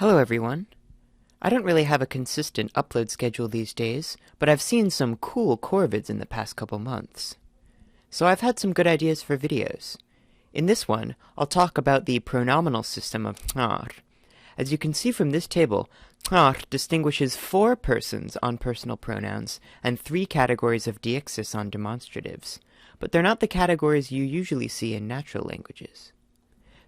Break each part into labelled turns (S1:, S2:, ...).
S1: Hello everyone. I don't really have a consistent upload schedule these days, but I've seen some cool core vids in the past couple months. So I've had some good ideas for videos. In this one, I'll talk about the pronominal system of knar. As you can see from this table, knar distinguishes 4 persons on personal pronouns and 3 categories of deixis on demonstratives, but they're not the categories you usually see in natural languages.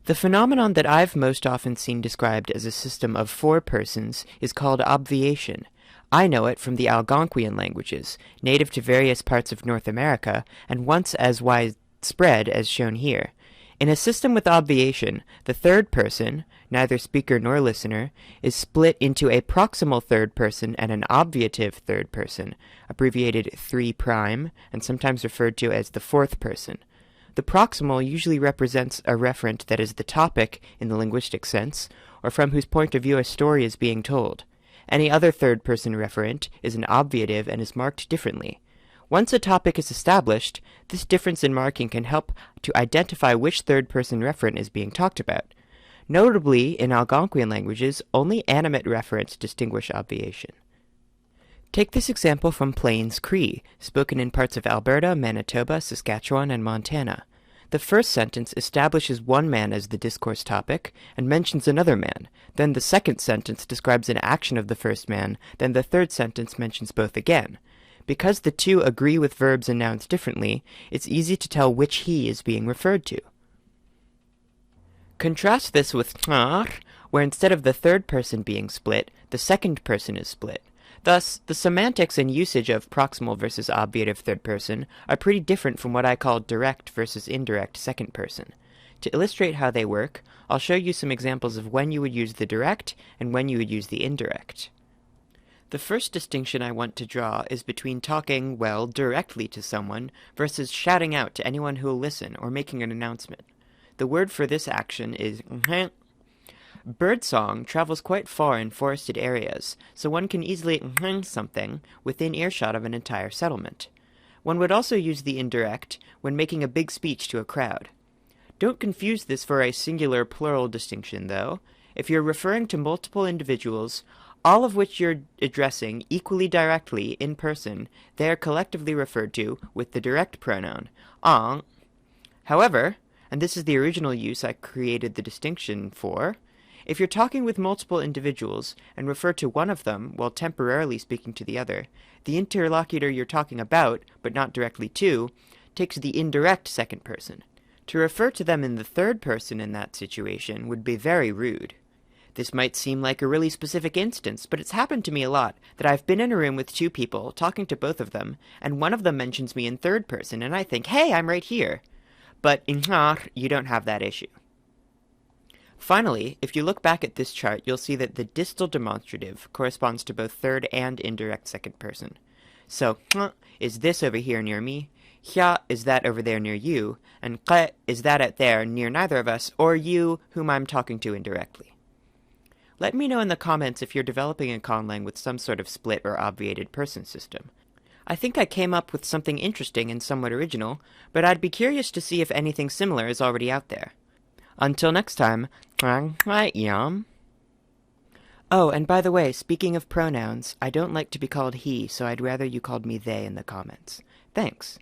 S1: The phenomenon that I've most often seen described as a system of 4 persons is called obviation. I know it from the Algonquian languages, native to various parts of North America, and once as widespread as shown here. In a system with obviation, the third person, neither speaker nor listener, is split into a proximal third person and an obviative third person, abbreviated 3', and sometimes referred to as the fourth person. The proximal usually represents a referent that is the topic in the linguistic sense, or from whose point of view a story is being told. Any other third-person referent is an obviative and is marked differently. Once a topic is established, this difference in marking can help to identify which third-person referent is being talked about. Notably, in Algonquian languages, only animate referents distinguish obviation. Take this example from Plains Cree, spoken in parts of Alberta, Manitoba, Saskatchewan, and Montana. The first sentence establishes one man as the discourse topic and mentions another man. Then the second sentence describes an action of the first man. Then the third sentence mentions both again. Because the two agree with verbs and nouns differently, it's easy to tell which he is being referred to. Contrast this with knar, where instead of the third person being split, the second person is split. Thus, the semantics and usage of proximal versus obviative third person are pretty different from what I call direct versus indirect second person. To illustrate how they work, I'll show you some examples of when you would use the direct and when you would use the indirect. The first distinction I want to draw is between talking, well, directly to someone versus shouting out to anyone who will listen or making an announcement. The word for this action is Birdsong travels quite far in forested areas, so one can easily something within earshot of an entire settlement. One would also use the indirect when making a big speech to a crowd. Don't confuse this for a singular plural distinction, though. If you're referring to multiple individuals, all of which you're addressing equally directly in person, they are collectively referred to with the direct pronoun, ang. However, and this is the original use I created the distinction for, if you're talking with multiple individuals and refer to one of them while temporarily speaking to the other, the interlocutor you're talking about, but not directly to, takes the indirect second person. To refer to them in the third person in that situation would be very rude. This might seem like a really specific instance, but it's happened to me a lot that I've been in a room with 2 people, talking to both of them, and one of them mentions me in third person, and I think, hey, I'm right here. But in knar, you don't have that issue. Finally, if you look back at this chart, you'll see that the distal demonstrative corresponds to both third and indirect second person. So, is this over here near me, hya is that over there near you, and q is that out there near neither of us, or you, whom I'm talking to indirectly. Let me know in the comments if you're developing a conlang with some sort of split or obviated person system. I think I came up with something interesting and somewhat original, but I'd be curious to see if anything similar is already out there. Until next time, yum. Oh, and by the way, speaking of pronouns, I don't like to be called he, so I'd rather you called me they in the comments. Thanks.